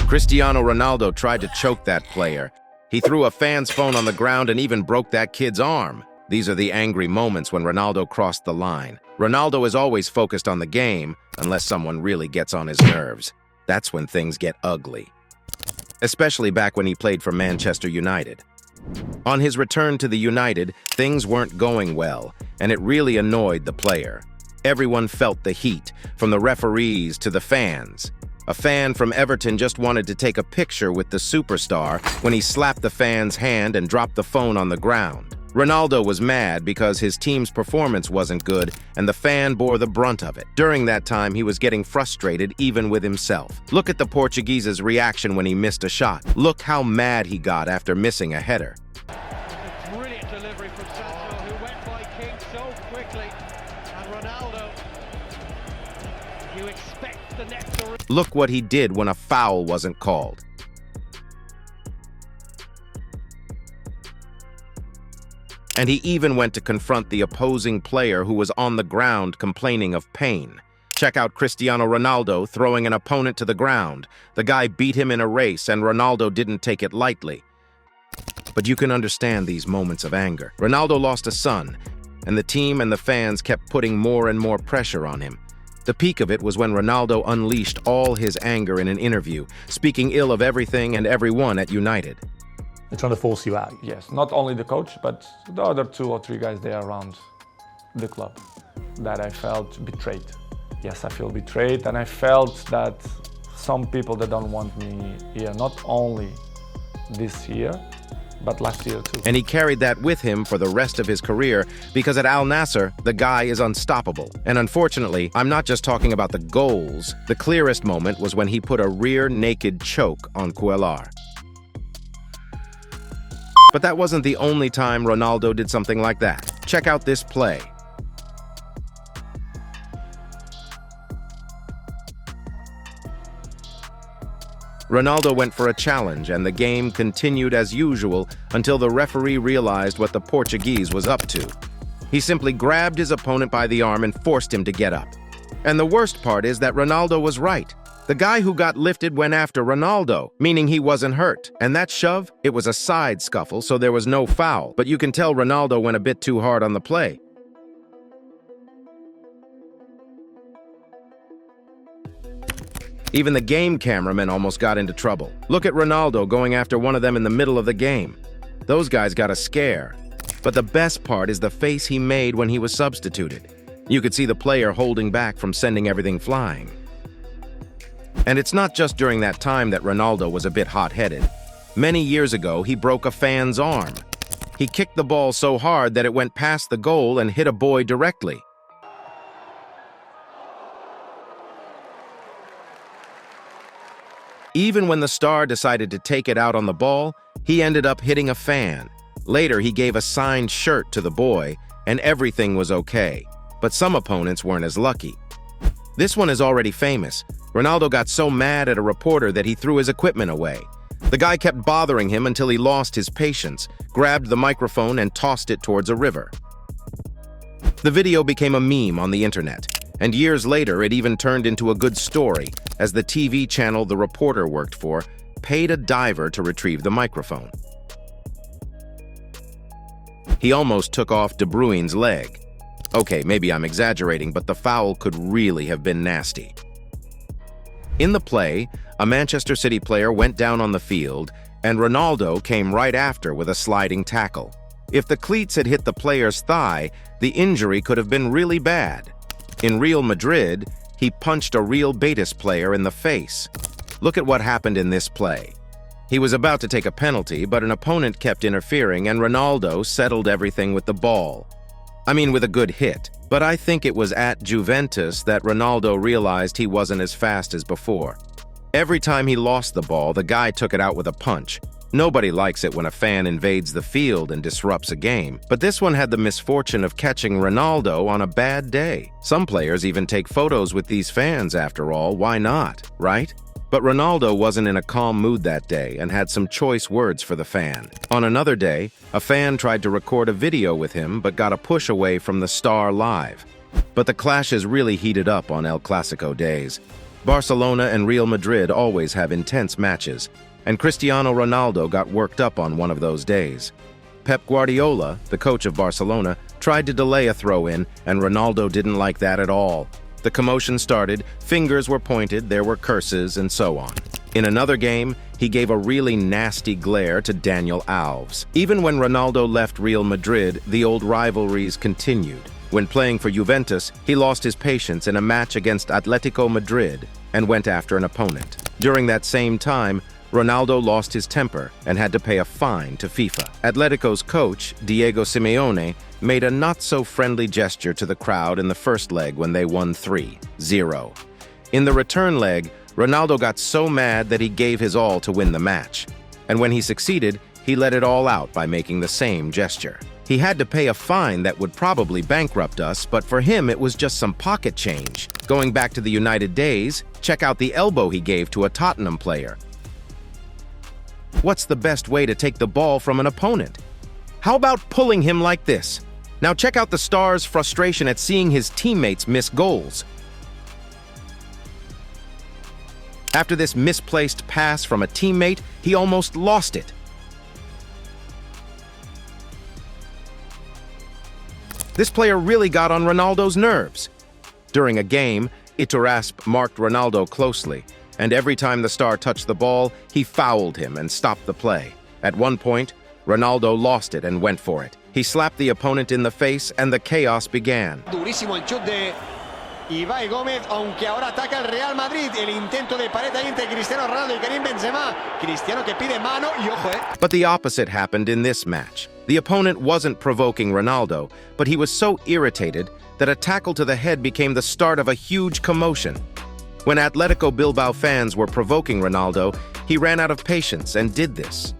Cristiano Ronaldo tried to choke that player. He threw a fan's phone on the ground and even broke that kid's arm. These are the angry moments when Ronaldo crossed the line. Ronaldo is always focused on the game, unless someone really gets on his nerves. That's when things get ugly. Especially back when he played for Manchester United. On his return to the United, things weren't going well, and it really annoyed the player. Everyone felt the heat, from the referees to the fans. A fan from Everton just wanted to take a picture with the superstar when he slapped the fan's hand and dropped the phone on the ground. Ronaldo was mad because his team's performance wasn't good and the fan bore the brunt of it. During that time, he was getting frustrated even with himself. Look at the Portuguese's reaction when he missed a shot. Look how mad he got after missing a header. A brilliant delivery from Sancho, who went by King so quickly. And Ronaldo, you expect the net to... Look what he did when a foul wasn't called. And he even went to confront the opposing player who was on the ground complaining of pain. Check out Cristiano Ronaldo throwing an opponent to the ground. The guy beat him in a race and Ronaldo didn't take it lightly. But you can understand these moments of anger. Ronaldo lost a son, and the team and the fans kept putting more and more pressure on him. The peak of it was when Ronaldo unleashed all his anger in an interview, speaking ill of everything and everyone at United. They're trying to force you out. Yes, not only the coach, but the other 2 or 3 guys there around the club that I felt betrayed. Yes, I feel betrayed, and I felt that some people that don't want me here, not only this year, but last year too. And he carried that with him for the rest of his career because at Al Nassr, the guy is unstoppable. And unfortunately, I'm not just talking about the goals. The clearest moment was when he put a rear naked choke on Cuellar. But that wasn't the only time Ronaldo did something like that. Check out this play. Ronaldo went for a challenge, and the game continued as usual until the referee realized what the Portuguese was up to. He simply grabbed his opponent by the arm and forced him to get up. And the worst part is that Ronaldo was right. The guy who got lifted went after Ronaldo, meaning he wasn't hurt. And that shove, it was a side scuffle, so there was no foul. But you can tell Ronaldo went a bit too hard on the play. Even the game cameraman almost got into trouble. Look at Ronaldo going after one of them in the middle of the game. Those guys got a scare. But the best part is the face he made when he was substituted. You could see the player holding back from sending everything flying. And it's not just during that time that Ronaldo was a bit hot-headed. Many years ago, he broke a fan's arm. He kicked the ball so hard that it went past the goal and hit a boy directly. Even when the star decided to take it out on the ball, he ended up hitting a fan. Later, he gave a signed shirt to the boy, and everything was okay. But some opponents weren't as lucky. This one is already famous. Ronaldo got so mad at a reporter that he threw his equipment away. The guy kept bothering him until he lost his patience, grabbed the microphone and tossed it towards a river. The video became a meme on the internet, and years later it even turned into a good story as the TV channel the reporter worked for paid a diver to retrieve the microphone. He almost took off De Bruyne's leg. Okay, maybe I'm exaggerating, but the foul could really have been nasty. In the play, a Manchester City player went down on the field, and Ronaldo came right after with a sliding tackle. If the cleats had hit the player's thigh, the injury could have been really bad. In Real Madrid, he punched a Real Betis player in the face. Look at what happened in this play. He was about to take a penalty, but an opponent kept interfering, and Ronaldo settled everything with the ball. I mean, with a good hit. But I think it was at Juventus that Ronaldo realized he wasn't as fast as before. Every time he lost the ball, the guy took it out with a punch. Nobody likes it when a fan invades the field and disrupts a game, but this one had the misfortune of catching Ronaldo on a bad day. Some players even take photos with these fans after all, why not, right? But Ronaldo wasn't in a calm mood that day and had some choice words for the fan. On another day, a fan tried to record a video with him but got a push away from the star live. But the clashes really heated up on El Clasico days. Barcelona and Real Madrid always have intense matches, and Cristiano Ronaldo got worked up on one of those days. Pep Guardiola, the coach of Barcelona, tried to delay a throw-in, and Ronaldo didn't like that at all. The commotion started, fingers were pointed, there were curses, and so on. In another game, he gave a really nasty glare to Daniel Alves. Even when Ronaldo left Real Madrid, the old rivalries continued. When playing for Juventus, he lost his patience in a match against Atletico Madrid and went after an opponent. During that same time, Ronaldo lost his temper and had to pay a fine to FIFA. Atletico's coach, Diego Simeone, made a not-so-friendly gesture to the crowd in the first leg when they won 3-0. In the return leg, Ronaldo got so mad that he gave his all to win the match. And when he succeeded, he let it all out by making the same gesture. He had to pay a fine that would probably bankrupt us, but for him it was just some pocket change. Going back to the United days, check out the elbow he gave to a Tottenham player. What's the best way to take the ball from an opponent? How about pulling him like this? Now check out the star's frustration at seeing his teammates miss goals. After this misplaced pass from a teammate, he almost lost it. This player really got on Ronaldo's nerves. During a game, Iturraspe marked Ronaldo closely, and every time the star touched the ball, he fouled him and stopped the play. At one point, Ronaldo lost it and went for it. He slapped the opponent in the face, and the chaos began. Durísimo el chut de Ibai Gómez, aunque ahora ataca el Real Madrid. El intento de pared ahí entre Cristiano Ronaldo y Karim Benzema. Cristiano que pide mano y ojo, But the opposite happened in this match. The opponent wasn't provoking Ronaldo, but he was so irritated that a tackle to the head became the start of a huge commotion. When Atletico Bilbao fans were provoking Ronaldo, he ran out of patience and did this.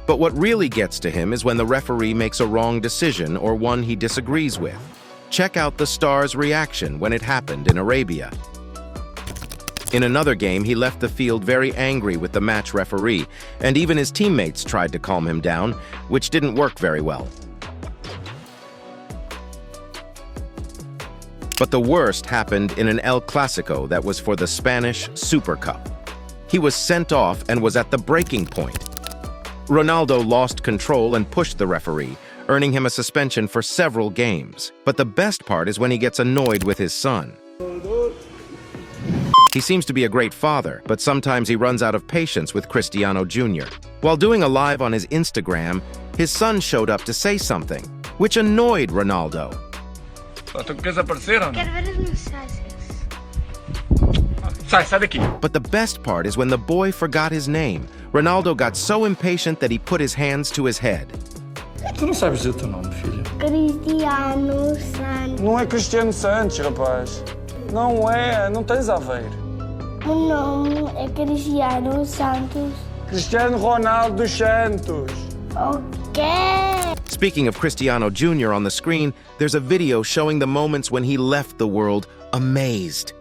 But what really gets to him is when the referee makes a wrong decision or one he disagrees with. Check out the star's reaction when it happened in Arabia. In another game, he left the field very angry with the match referee, and even his teammates tried to calm him down, which didn't work very well. But the worst happened in an El Clasico that was for the Spanish Super Cup. He was sent off and was at the breaking point. Ronaldo lost control and pushed the referee, earning him a suspension for several games. But the best part is when he gets annoyed with his son. He seems to be a great father, but sometimes he runs out of patience with Cristiano Jr. While doing a live on his Instagram, his son showed up to say something, which annoyed Ronaldo. But the best part is when the boy forgot his name. Ronaldo got so impatient that he put his hands to his head. Tu não sabes dizer o teu nome, filho? Cristiano Santos. Não é Cristiano Santos, rapaz. Não é, não tens a ver. O nome é Cristiano Santos. Cristiano Ronaldo dos Santos. Okay. Speaking of Cristiano Jr. on the screen, there's a video showing the moments when he left the world amazed.